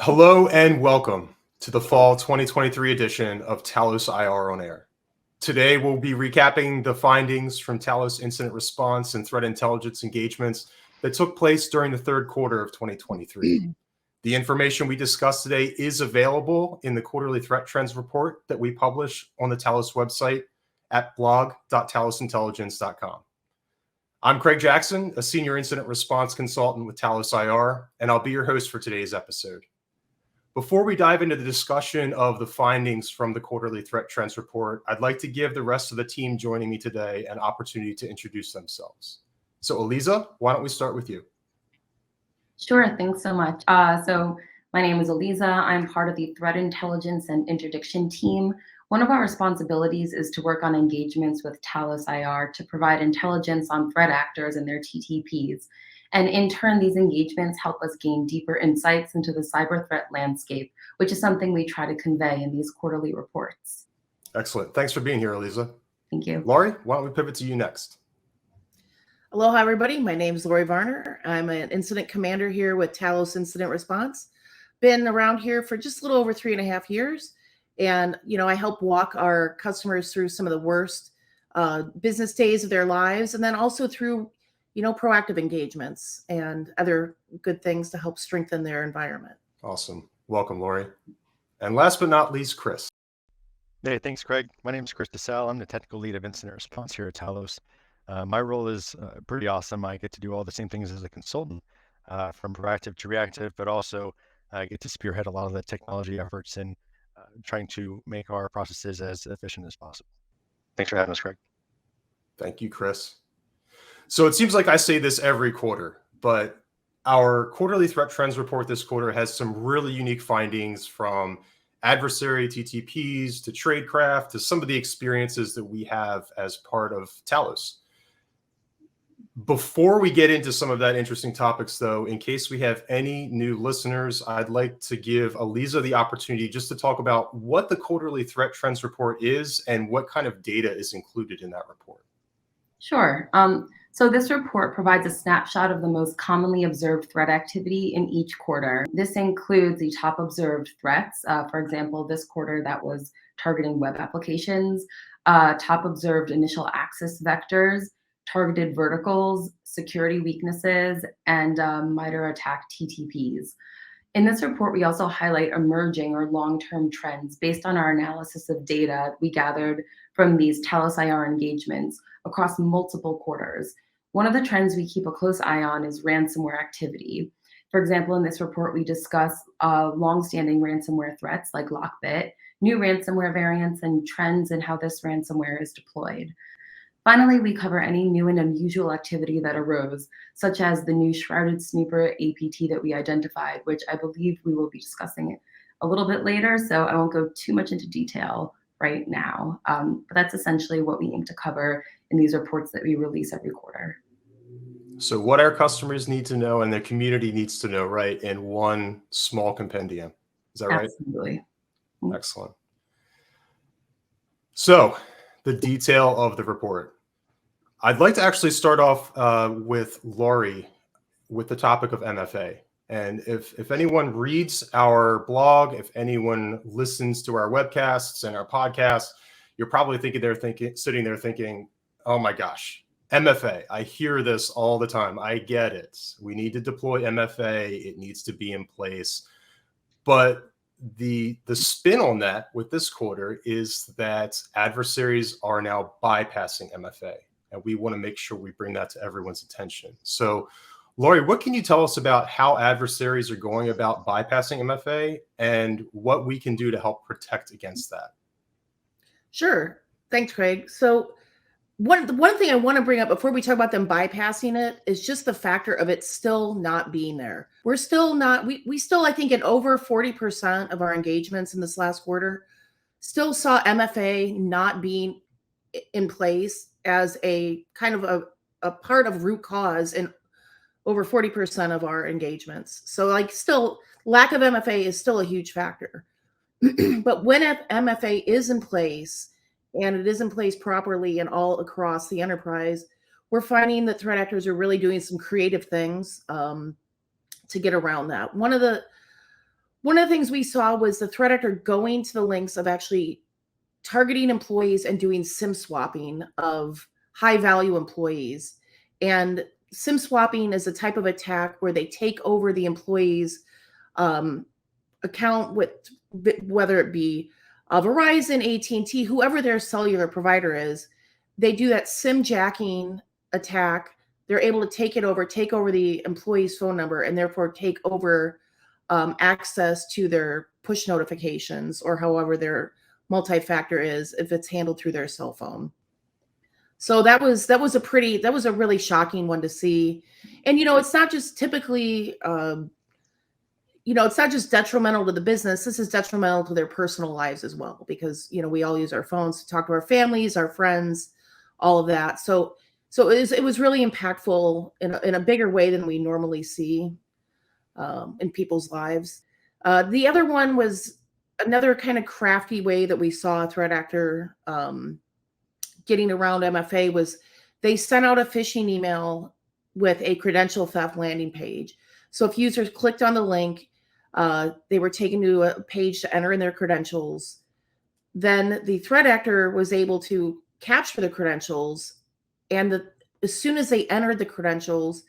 Hello and welcome to the fall 2023 edition of Talos IR On Air. Today, we'll be recapping the findings from Talos incident response and threat intelligence engagements that took place during the third quarter of 2023. The information we discussed today is available in the quarterly threat trends report that we publish on the Talos website at blog.talosintelligence.com. I'm Craig Jackson, a senior incident response consultant with Talos IR, and I'll be your host for today's episode. Before we dive into the discussion of the findings from the quarterly threat trends report, I'd like to give the rest of the team joining me today an opportunity to introduce themselves. So Eliza, why don't we start with you? Sure, thanks so much. So my name is Eliza. I'm part of the threat intelligence and interdiction team. One of our responsibilities is to work on engagements with Talos IR to provide intelligence on threat actors and their TTPs. And in turn, these engagements help us gain deeper insights into the cyber threat landscape, which is something we try to convey in these quarterly reports. Excellent. Thanks for being here, Eliza. Thank you. Lori, why don't we pivot to you next? Aloha, everybody. My name is Lori Varner. I'm an incident commander here with Talos Incident Response. Been around here for just a little over 3.5 years. And, I help walk our customers through some of the worst business days of their lives, and then also through proactive engagements and other good things to help strengthen their environment. Awesome. Welcome, Lori. And last but not least, Chris. Hey, thanks, Craig. My name is Chris DeSalle. I'm the technical lead of incident response here at Talos. My role is pretty awesome. I get to do all the same things as a consultant, from proactive to reactive, but also I get to spearhead a lot of the technology efforts in trying to make our processes as efficient as possible. Thanks for having us, Craig. Thank you, Chris. So it seems like I say this every quarter, but our quarterly threat trends report this quarter has some really unique findings, from adversary TTPs to tradecraft to some of the experiences that we have as part of Talos. Before we get into some of that interesting topics, though, in case we have any new listeners, I'd like to give Eliza the opportunity just to talk about what the quarterly threat trends report is and what kind of data is included in that report. Sure. So this report provides a snapshot of the most commonly observed threat activity in each quarter. This includes the top observed threats. For example, this quarter that was targeting web applications, top observed initial access vectors, targeted verticals, security weaknesses, and MITRE attack TTPs. In this report, we also highlight emerging or long-term trends based on our analysis of data we gathered from these Talos IR engagements across multiple quarters. One of the trends we keep a close eye on is ransomware activity. For example, in this report, we discuss long-standing ransomware threats like Lockbit, new ransomware variants, and trends in how this ransomware is deployed. Finally, we cover any new and unusual activity that arose, such as the new Shrouded Snooper APT that we identified, which I believe we will be discussing a little bit later, so I won't go too much into detail right now. But that's essentially what we aim to cover in these reports that we release every quarter. So what our customers need to know and the community needs to know, right, in one small compendium. Is that right? Absolutely. Excellent. So the detail of the report. I'd like to actually start off with Lori with the topic of MFA. And if anyone reads our blog, if anyone listens to our webcasts and our podcasts, you're probably sitting there thinking, oh my gosh, MFA. I hear this all the time. I get it. We need to deploy MFA. It needs to be in place. But the spin on that with this quarter is that adversaries are now bypassing MFA. And we want to make sure we bring that to everyone's attention. So Lori, what can you tell us about how adversaries are going about bypassing MFA and what we can do to help protect against that? Sure. Thanks, Craig. So one thing I want to bring up before we talk about them bypassing it is just the factor of it still not being there. We're still not, we still, I think, in over 40% of our engagements in this last quarter, still saw MFA not being in place as a kind of a part of root cause in over 40% of our engagements. So still lack of MFA is still a huge factor. But when MFA is in place, and it is in place properly and all across the enterprise, we're finding that threat actors are really doing some creative things to get around that. One of the one of the things we saw was the threat actor going to the links of actually targeting employees and doing SIM swapping of high value employees. And SIM swapping is a type of attack where they take over the employee's account, with whether it be Verizon, AT&T, whoever their cellular provider is. They do that SIM jacking attack. They're able to take over the employee's phone number, and therefore take over access to their push notifications, or however their multi-factor is, if it's handled through their cell phone. So that was a really shocking one to see. And, it's not just typically, it's not just detrimental to the business. This is detrimental to their personal lives as well, because, we all use our phones to talk to our families, our friends, all of that. So it was really impactful in a bigger way than we normally see in people's lives. The other one was another kind of crafty way that we saw a threat actor getting around MFA was they sent out a phishing email with a credential theft landing page. So if users clicked on the link, they were taken to a page to enter in their credentials. Then the threat actor was able to capture the credentials, and as soon as they entered the credentials,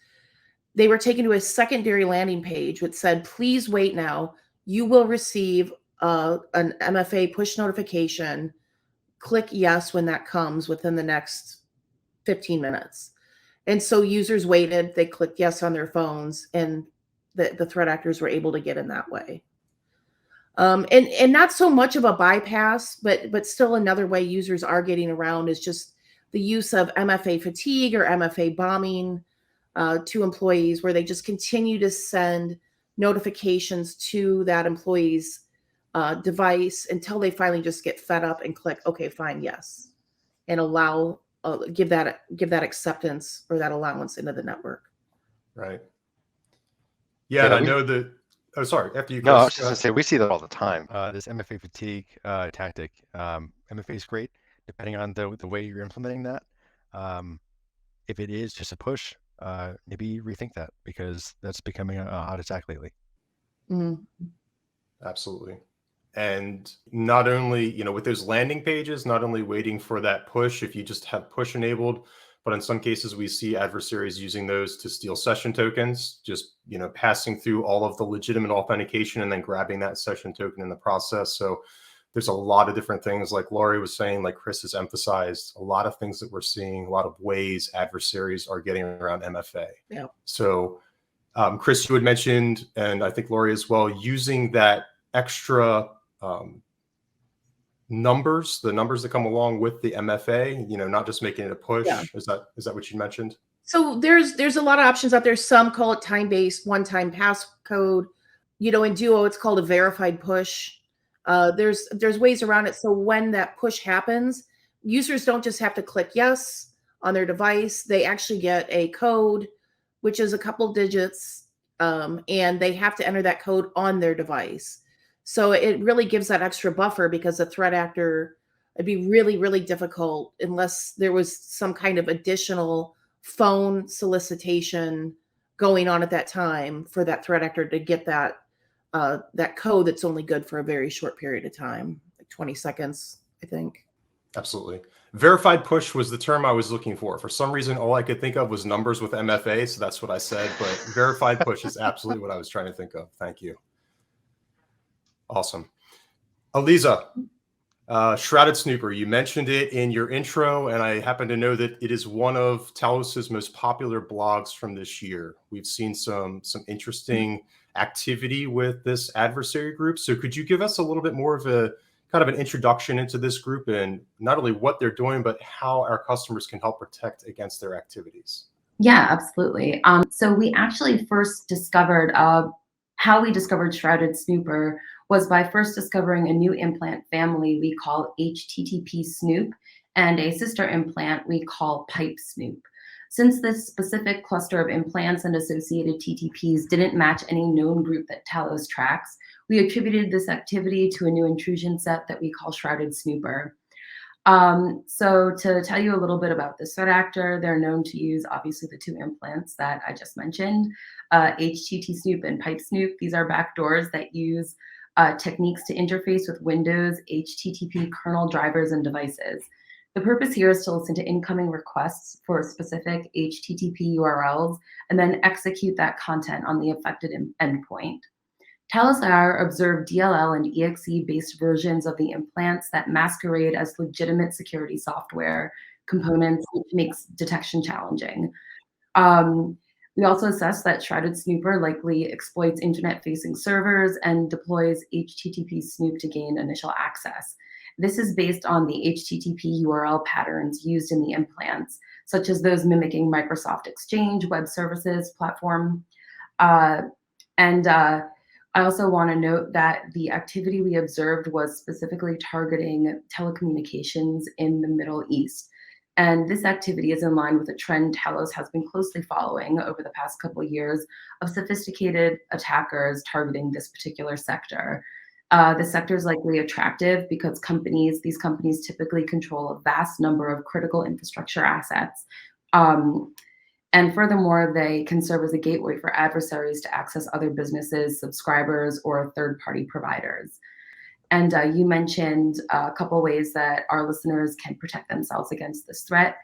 they were taken to a secondary landing page which said, "Please wait now. You will receive an MFA push notification. Click yes when that comes within the next 15 minutes." And so users waited, they clicked yes on their phones, and the threat actors were able to get in that way. And not so much of a bypass, but still another way users are getting around is just the use of MFA fatigue or MFA bombing to employees, where they just continue to send notifications to that employee's device until they finally just get fed up and click, "Okay, fine, yes," and allow, give that acceptance or that allowance into the network. Right. Yeah, and I know that. Oh, sorry. After you. No, I was just gonna say we see that all the time. This MFA fatigue tactic. MFA is great, depending on the way you're implementing that. If it is just a push, maybe rethink that, because that's becoming a hot attack lately. Mm-hmm. Absolutely. And not only, with those landing pages, not only waiting for that push, if you just have push enabled, but in some cases we see adversaries using those to steal session tokens, just, passing through all of the legitimate authentication and then grabbing that session token in the process. So there's a lot of different things, like Laurie was saying, like Chris has emphasized, a lot of things that we're seeing, a lot of ways adversaries are getting around MFA. Yeah. So Chris, you had mentioned, and I think Laurie as well, using that extra numbers, the numbers that come along with the MFA, not just making it a push. Yeah. Is that what you mentioned? So there's a lot of options out there. Some call it time-based one-time passcode. In Duo, it's called a verified push. There's ways around it. So when that push happens, users don't just have to click yes on their device. They actually get a code, which is a couple digits, and they have to enter that code on their device. So it really gives that extra buffer, because the threat actor, it'd be really, really difficult unless there was some kind of additional phone solicitation going on at that time for that threat actor to get that code that's only good for a very short period of time, like 20 seconds, I think. Absolutely. Verified push was the term I was looking for. For some reason, all I could think of was numbers with MFA, so that's what I said. But verified push is absolutely what I was trying to think of. Thank you. Awesome. Aliza, Shrouded Snooper, you mentioned it in your intro, and I happen to know that it is one of Talos's most popular blogs from this year. We've seen some interesting activity with this adversary group. So could you give us a little bit more of a kind of an introduction into this group, and not only what they're doing, but how our customers can help protect against their activities? Yeah, absolutely. So we actually first discovered how we discovered Shrouded Snooper was by first discovering a new implant family we call HTTP Snoop, and a sister implant we call Pipe Snoop. Since this specific cluster of implants and associated TTPs didn't match any known group that Talos tracks, we attributed this activity to a new intrusion set that we call Shrouded Snooper. So to tell you a little bit about this threat actor, they're known to use obviously the two implants that I just mentioned, HTT Snoop and Pipe Snoop. These are backdoors that use techniques to interface with Windows HTTP kernel drivers and devices. The purpose here is to listen to incoming requests for specific HTTP URLs and then execute that content on the affected endpoint. Talos IR observed DLL and EXE-based versions of the implants that masquerade as legitimate security software components, which makes detection challenging. We also assess that Shrouded Snooper likely exploits internet-facing servers and deploys HTTP Snoop to gain initial access. This is based on the HTTP URL patterns used in the implants, such as those mimicking Microsoft Exchange web services platform. And I also want to note that the activity we observed was specifically targeting telecommunications in the Middle East. And this activity is in line with a trend Talos has been closely following over the past couple of years of sophisticated attackers targeting this particular sector. The sector is likely attractive because these companies typically control a vast number of critical infrastructure assets. And furthermore, they can serve as a gateway for adversaries to access other businesses, subscribers, or third-party providers. And you mentioned a couple ways that our listeners can protect themselves against this threat.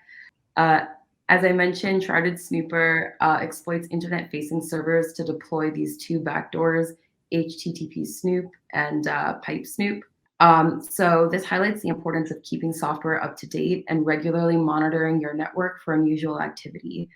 As I mentioned, Shrouded Snooper exploits internet-facing servers to deploy these two backdoors, HTTP Snoop and Pipe Snoop. So this highlights the importance of keeping software up to date and regularly monitoring your network for unusual activity.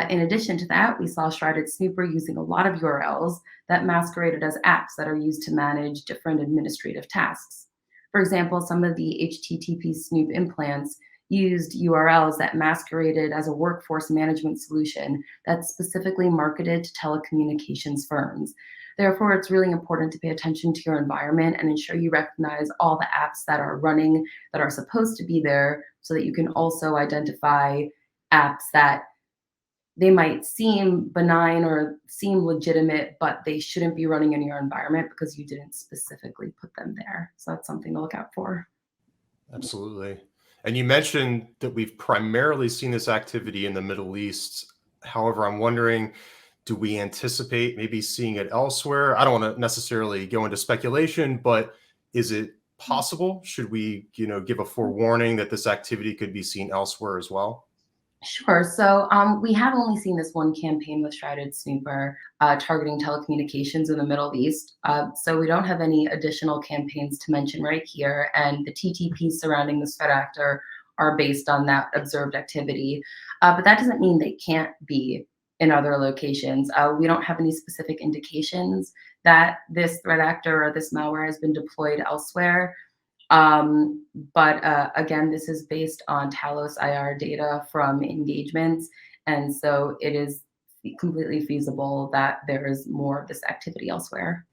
In addition to that, we saw Shrouded Snooper using a lot of URLs that masqueraded as apps that are used to manage different administrative tasks. For example, some of the HTTP Snoop implants used URLs that masqueraded as a workforce management solution that's specifically marketed to telecommunications firms. Therefore, it's really important to pay attention to your environment and ensure you recognize all the apps that are running that are supposed to be there so that you can also identify apps that they might seem benign or seem legitimate, but they shouldn't be running in your environment because you didn't specifically put them there. So that's something to look out for. Absolutely. And you mentioned that we've primarily seen this activity in the Middle East. However, I'm wondering, do we anticipate maybe seeing it elsewhere? I don't want to necessarily go into speculation, but is it possible? Should we, give a forewarning that this activity could be seen elsewhere as well? Sure. So we have only seen this one campaign with Shrouded Snooper targeting telecommunications in the Middle East. So we don't have any additional campaigns to mention right here. And the TTPs surrounding this threat actor are based on that observed activity. But that doesn't mean they can't be in other locations. We don't have any specific indications that this threat actor or this malware has been deployed elsewhere. But again, this is based on Talos IR data from engagements. And so it is completely feasible that there is more of this activity elsewhere.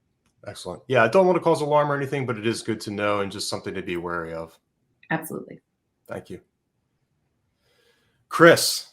Excellent. Yeah, I don't want to cause alarm or anything, but it is good to know and just something to be wary of. Absolutely. Thank you. Chris,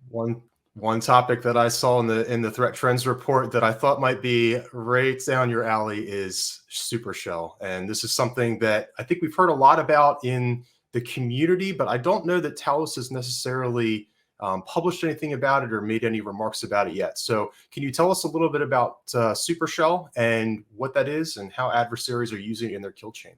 one topic that I saw in the threat trends report that I thought might be right down your alley is Supershell. And this is something that I think we've heard a lot about in the community, but I don't know that Talos has necessarily published anything about it or made any remarks about it yet. So can you tell us a little bit about Supershell and what that is and how adversaries are using it in their kill chain?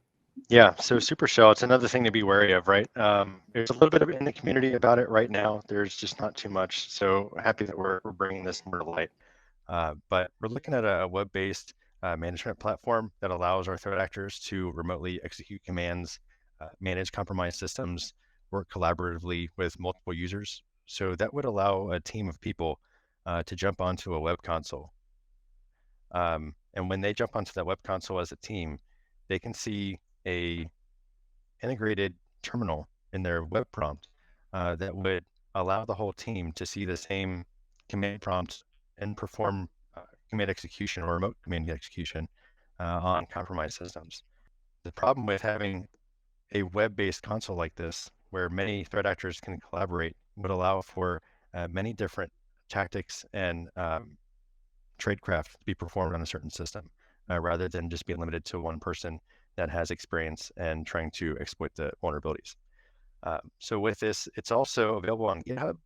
Yeah, so Supershell, it's another thing to be wary of, right? There's a little bit in the community about it right now. There's just not too much. So happy that we're bringing this more to light. But we're looking at a web-based management platform that allows our threat actors to remotely execute commands, manage compromised systems, work collaboratively with multiple users. So that would allow a team of people to jump onto a web console. And when they jump onto that web console as a team, they can see a integrated terminal in their web prompt that would allow the whole team to see the same command prompt and perform command execution or remote command execution on compromised systems. The problem with having a web-based console like this, where many threat actors can collaborate, would allow for many different tactics and tradecraft to be performed on a certain system, rather than just be limited to one person that has experience and trying to exploit the vulnerabilities. So with this, it's also available on GitHub.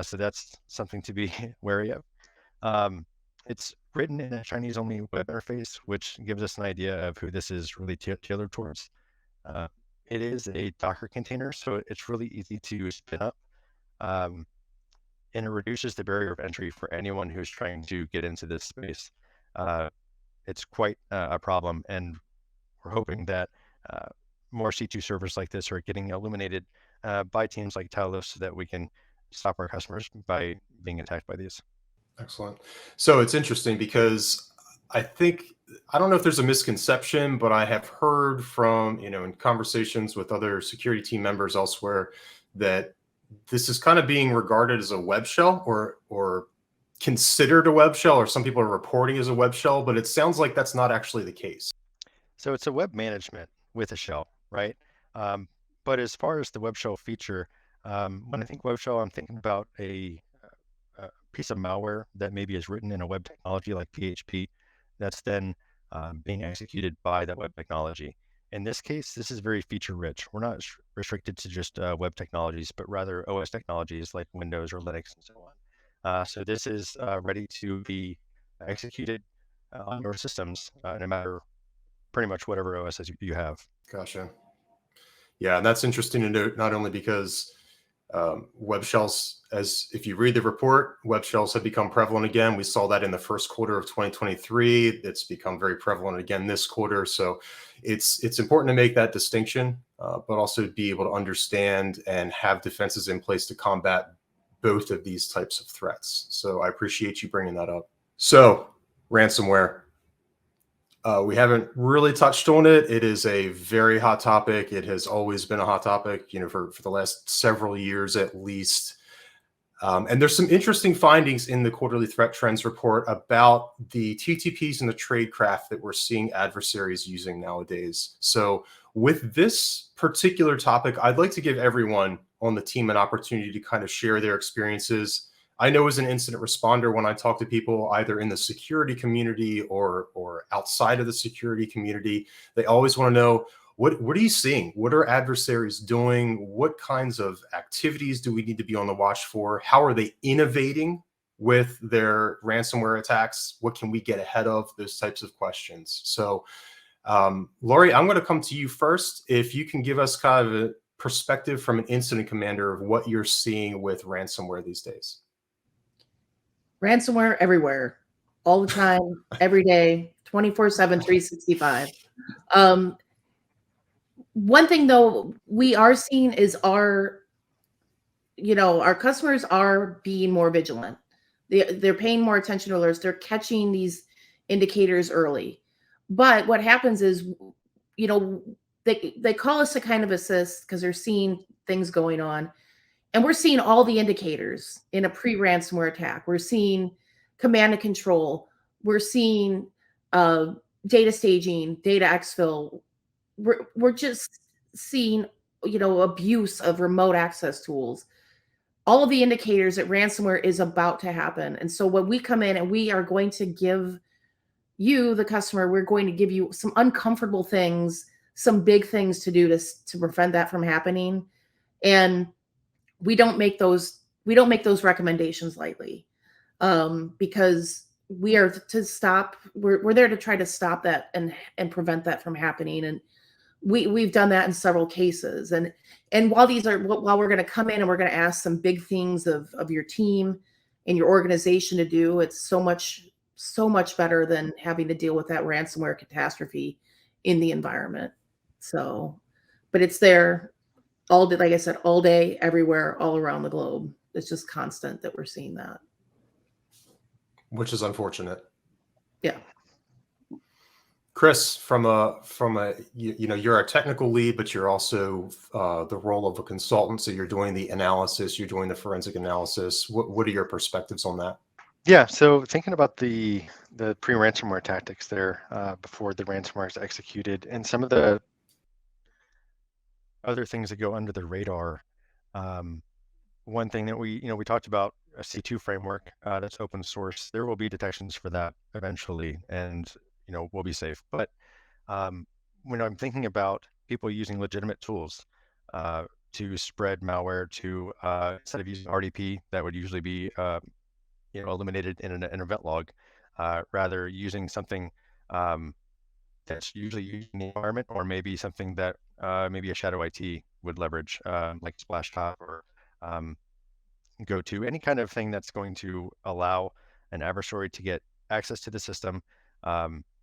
So that's something to be wary of. It's written in a Chinese-only web interface, which gives us an idea of who this is really tailored towards. It is a Docker container, so it's really easy to spin up. And it reduces the barrier of entry for anyone who's trying to get into this space. It's quite a problem, and we're hoping that more C2 servers like this are getting illuminated by teams like Talos so that we can stop our customers by being attacked by these. Excellent. So it's interesting because I don't know if there's a misconception, but I have heard from, in conversations with other security team members elsewhere that this is kind of being regarded as a web shell or considered a web shell, or some people are reporting as a web shell, but it sounds like that's not actually the case. So it's a web management with a shell, right? But as far as the web shell feature, when I think web shell, I'm thinking about a piece of malware that maybe is written in a web technology like PHP that's then being executed by that web technology. In this case, this is very feature rich. We're not restricted to just web technologies, but rather OS technologies like Windows or Linux and so on. So this is ready to be executed on your systems no matter pretty much whatever OS you have. Gotcha. Yeah, and that's interesting to note, not only because web shells, as if you read the report, web shells have become prevalent again. We saw that in the first quarter of 2023. It's become very prevalent again this quarter. So it's important to make that distinction, but also be able to understand and have defenses in place to combat both of these types of threats. So I appreciate you bringing that up. So ransomware. We haven't really touched on it. It is a very hot topic. It has always been a hot topic, for the last several years at least. And there's some interesting findings in the quarterly threat trends report about the TTPs and the tradecraft that we're seeing adversaries using nowadays. So with this particular topic, I'd like to give everyone on the team an opportunity to kind of share their experiences. I know as an incident responder, when I talk to people either in the security community or outside of the security community, they always want to know, what are you seeing? What are adversaries doing? What kinds of activities do we need to be on the watch for? How are they innovating with their ransomware attacks? What can we get ahead of? Those types of questions. So, Laurie, I'm going to come to you first. If you can give us kind of a perspective from an incident commander of what you're seeing with ransomware these days. Ransomware everywhere, all the time, every day, 24/7, 365. One thing though we are seeing is our customers are being more vigilant. They're paying more attention to alerts. They're catching these indicators early. But what happens is, they call us to kind of assist because they're seeing things going on. And we're seeing all the indicators in a pre-ransomware attack. We're seeing command and control. We're seeing data staging, data exfil. We're just seeing, abuse of remote access tools. All of the indicators that ransomware is about to happen. And so when we come in and we are going to give you, the customer, we're going to give you some uncomfortable things, some big things to do to prevent that from happening. And we don't make those recommendations lightly, because we are to stop. We're there to try to stop that and prevent that from happening. And we've done that in several cases. And while we're going to come in and we're going to ask some big things of your team and your organization to do, it's so much better than having to deal with that ransomware catastrophe in the environment. So, but it's there all day, like I said, all day, everywhere, all around the globe. It's just constant that we're seeing that. Which is unfortunate. Yeah. Chris, from a you're a technical lead, but you're also the role of a consultant. So you're doing the analysis, you're doing the forensic analysis. What are your perspectives on that? Yeah, so thinking about the pre-ransomware tactics there before the ransomware is executed, and some of the other things that go under the radar. One thing that we talked about a C2 framework that's open source. There will be detections for that eventually, and we'll be safe. But when I'm thinking about people using legitimate tools, to spread malware to instead of using RDP that would usually be eliminated in an event log, rather using something that's usually used in the environment, or maybe something that maybe a shadow IT would leverage, like Splashtop or go to any kind of thing that's going to allow an adversary to get access to the system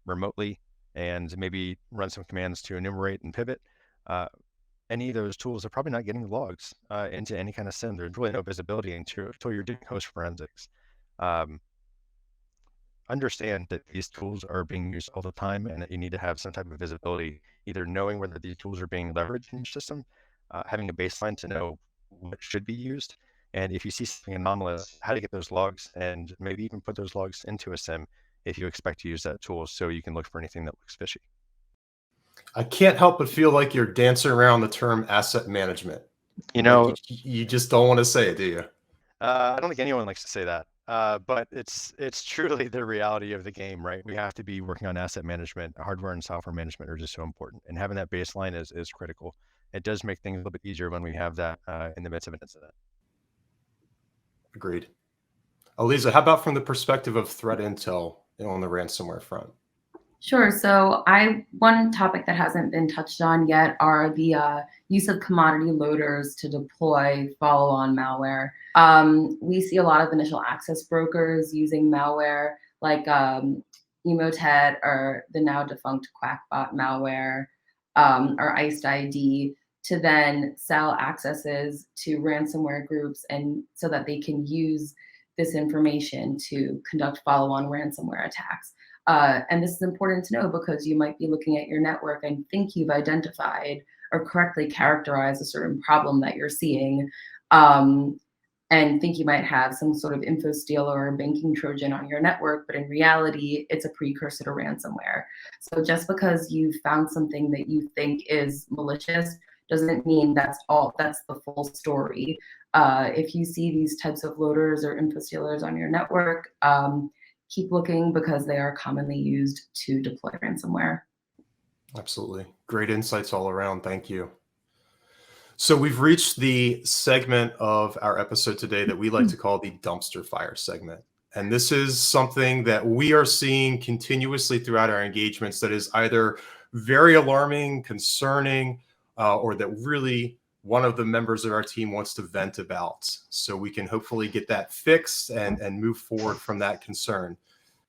remotely and maybe run some commands to enumerate and pivot. Any of those tools are probably not getting the logs into any kind of SIM. There's really no visibility until you're doing host forensics. Understand that these tools are being used all the time and that you need to have some type of visibility, either knowing whether these tools are being leveraged in your system, having a baseline to know what should be used, and if you see something anomalous, how to get those logs and maybe even put those logs into a SIM if you expect to use that tool so you can look for anything that looks fishy. I can't help but feel like you're dancing around the term asset management. Like you just don't want to say it, do you? I don't think anyone likes to say that, but it's truly the reality of the game, right? We have to be working on asset management. Hardware and software management are just so important, and having that baseline is critical. It does make things a little bit easier when we have that in the midst of an incident. Agreed. Aliza, how about from the perspective of threat intel on the ransomware front? Sure. So one topic that hasn't been touched on yet are the use of commodity loaders to deploy follow-on malware. We see a lot of initial access brokers using malware like Emotet or the now defunct Quackbot malware or Iced ID to then sell accesses to ransomware groups, and so that they can use this information to conduct follow-on ransomware attacks. And this is important to know because you might be looking at your network and think you've identified or correctly characterized a certain problem that you're seeing, and think you might have some sort of info steal or banking Trojan on your network, but in reality, it's a precursor to ransomware. So just because you found something that you think is malicious doesn't mean that's the full story. If you see these types of loaders or info stealers on your network, keep looking because they are commonly used to deploy ransomware. Absolutely. Great insights all around. Thank you. So we've reached the segment of our episode today that we like to call the dumpster fire segment. And this is something that we are seeing continuously throughout our engagements that is either very alarming, concerning, or that really one of the members of our team wants to vent about, so we can hopefully get that fixed and move forward from that concern.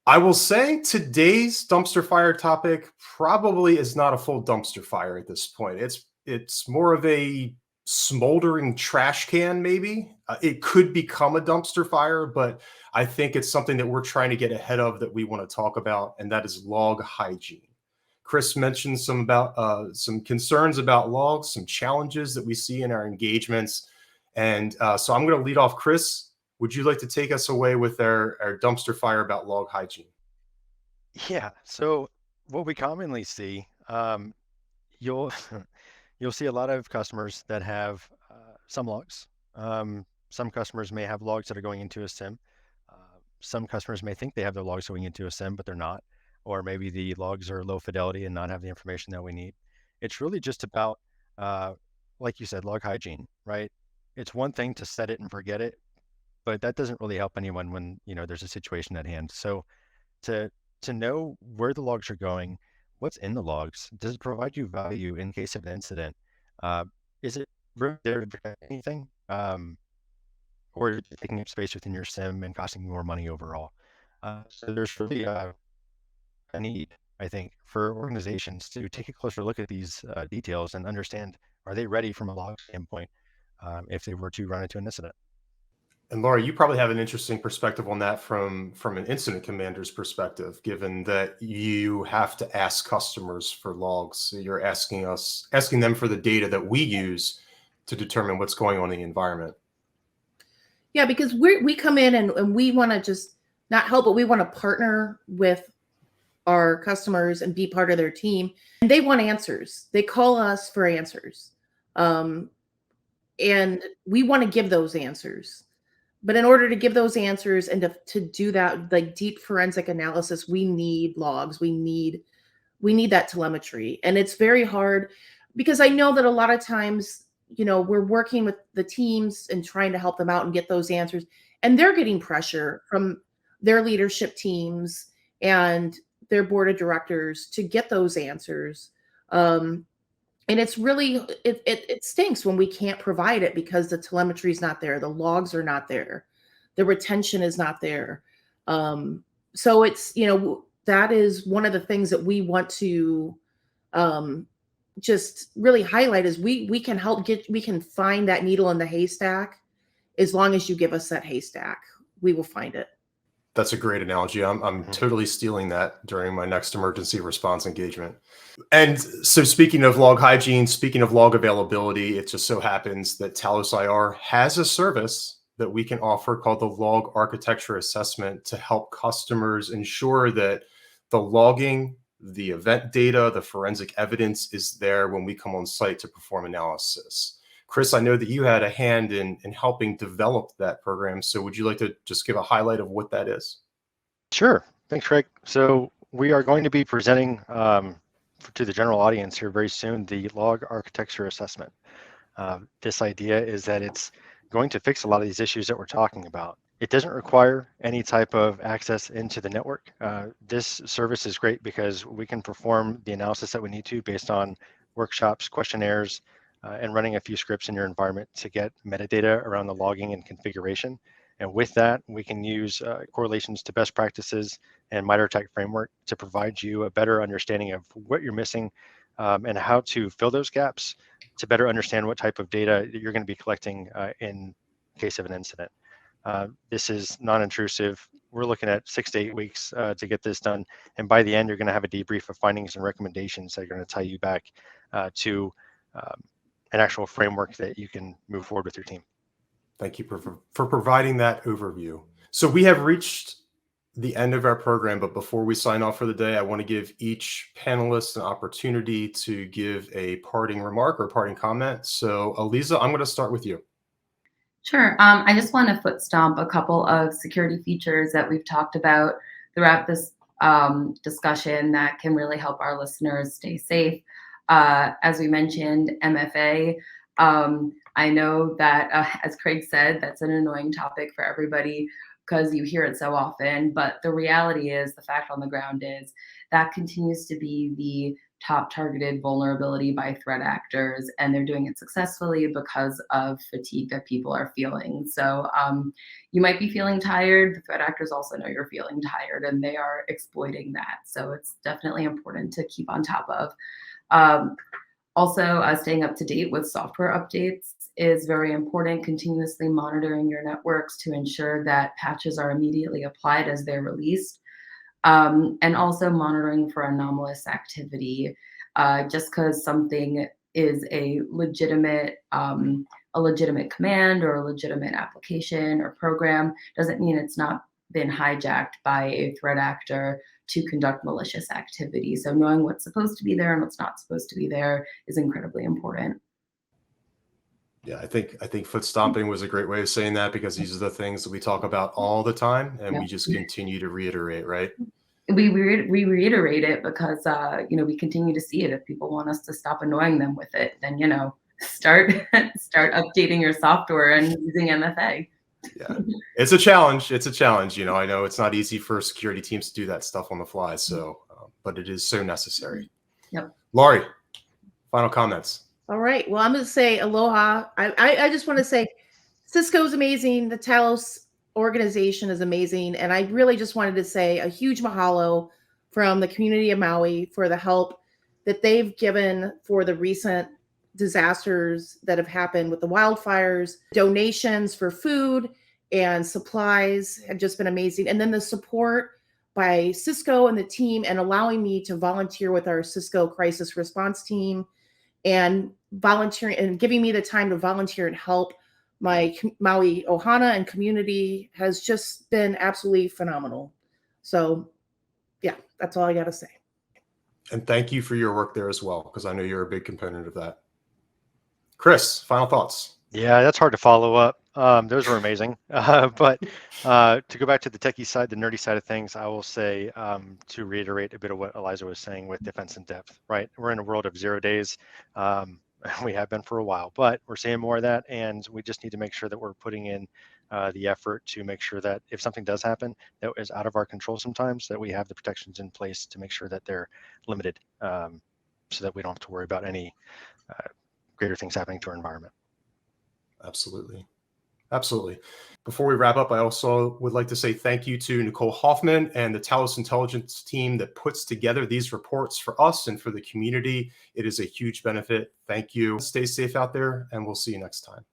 I will say today's dumpster fire topic probably is not a full dumpster fire at this point. It's more of a smoldering trash can, maybe. It could become a dumpster fire, but I think it's something that we're trying to get ahead of that we want to talk about, and that is log hygiene. Chris mentioned some concerns about logs, some challenges that we see in our engagements. And so I'm going to lead off. Chris, would you like to take us away with our dumpster fire about log hygiene? Yeah. So what we commonly see, you'll see a lot of customers that have some logs. Some customers may have logs that are going into a SIM. Some customers may think they have their logs going into a SIM, but they're not. Or maybe the logs are low fidelity and not have the information that we need. It's really just about, like you said, log hygiene, right? It's one thing to set it and forget it, but that doesn't really help anyone when there's a situation at hand. So to know where the logs are going, what's in the logs, does it provide you value in case of an incident? Is it really there to protect anything? Or is it taking up space within your SIM and costing you more money overall? So there's really a need, I think, for organizations to take a closer look at these details and understand, are they ready from a log standpoint if they were to run into an incident? And Laura, you probably have an interesting perspective on that from an incident commander's perspective, given that you have to ask customers for logs. So you're asking them for the data that we use to determine what's going on in the environment. Yeah, because we come in and we want to just not help, but we want to partner with our customers and be part of their team. And they want answers. They call us for answers. And we want to give those answers. But in order to give those answers and to do that, like deep forensic analysis, we need logs. We need that telemetry. And it's very hard because I know that a lot of times we're working with the teams and trying to help them out and get those answers. And they're getting pressure from their leadership teams and their board of directors to get those answers. And it's really, it stinks when we can't provide it because the telemetry is not there. The logs are not there. The retention is not there. So it's, that is one of the things that we want to just really highlight is we can help we can find that needle in the haystack. As long as you give us that haystack, we will find it. That's a great analogy. I'm totally stealing that during my next emergency response engagement. And so speaking of log hygiene, speaking of log availability, it just so happens that Talos IR has a service that we can offer called the Log Architecture Assessment to help customers ensure that the logging, the event data, the forensic evidence is there when we come on site to perform analysis. Chris, I know that you had a hand in helping develop that program. So would you like to just give a highlight of what that is? Sure. Thanks, Craig. So we are going to be presenting to the general audience here very soon the Log Architecture Assessment. This idea is that it's going to fix a lot of these issues that we're talking about. It doesn't require any type of access into the network. This service is great because we can perform the analysis that we need to based on workshops, questionnaires, and running a few scripts in your environment to get metadata around the logging and configuration. And with that, we can use correlations to best practices and MITRE ATT&CK framework to provide you a better understanding of what you're missing and how to fill those gaps to better understand what type of data you're going to be collecting in case of an incident. This is non-intrusive. We're looking at 6 to 8 weeks to get this done. And by the end, you're going to have a debrief of findings and recommendations that are going to tie you back to an actual framework that you can move forward with your team. Thank you for providing that overview. So we have reached the end of our program, but before we sign off for the day, I want to give each panelist an opportunity to give a parting remark or parting comment. So Aliza, I'm going to start with you. Sure. I just want to foot stomp a couple of security features that we've talked about throughout this discussion that can really help our listeners stay safe. As we mentioned, MFA. I know that, as Craig said, that's an annoying topic for everybody because you hear it so often. But the reality is, the fact on the ground is that continues to be the top targeted vulnerability by threat actors, and they're doing it successfully because of fatigue that people are feeling. So you might be feeling tired. The threat actors also know you're feeling tired, and they are exploiting that. So it's definitely important to keep on top of. Also, staying up to date with software updates is very important. Continuously monitoring your networks to ensure that patches are immediately applied as they're released. And also monitoring for anomalous activity. Just because something is a legitimate command or a legitimate application or program doesn't mean it's not been hijacked by a threat actor to conduct malicious activity. So knowing what's supposed to be there and what's not supposed to be there is incredibly important. Yeah, I think foot stomping was a great way of saying that, because these are the things that we talk about all the time, and we just continue to reiterate, right? We reiterate it because we continue to see it. If people want us to stop annoying them with it, then start updating your software and using MFA. Yeah, it's a challenge. It's a challenge. I know it's not easy for security teams to do that stuff on the fly. So, but it is so necessary. Yep. Laurie, final comments. All right. Well, I'm going to say aloha. I just want to say Cisco is amazing. The Talos organization is amazing. And I really just wanted to say a huge mahalo from the community of Maui for the help that they've given for the recent disasters that have happened with the wildfires. Donations for food and supplies have just been amazing. And then the support by Cisco and the team, and allowing me to volunteer with our Cisco crisis response team, and volunteering and giving me the time to volunteer and help my Maui Ohana and community has just been absolutely phenomenal. So yeah, that's all I got to say. And thank you for your work there as well, because I know you're a big component of that. Chris, final thoughts. Yeah, that's hard to follow up. Those were amazing. But to go back to the techie side, the nerdy side of things, I will say, to reiterate a bit of what Eliza was saying with defense in depth, right? We're in a world of 0 days. We have been for a while, but we're seeing more of that, and we just need to make sure that we're putting in the effort to make sure that if something does happen that is out of our control sometimes, that we have the protections in place to make sure that they're limited, so that we don't have to worry about any greater things happening to our environment. Absolutely. Absolutely. Before we wrap up, I also would like to say thank you to Nicole Hoffman and the Talos intelligence team that puts together these reports for us and for the community. It is a huge benefit. Thank you. Stay safe out there, and we'll see you next time.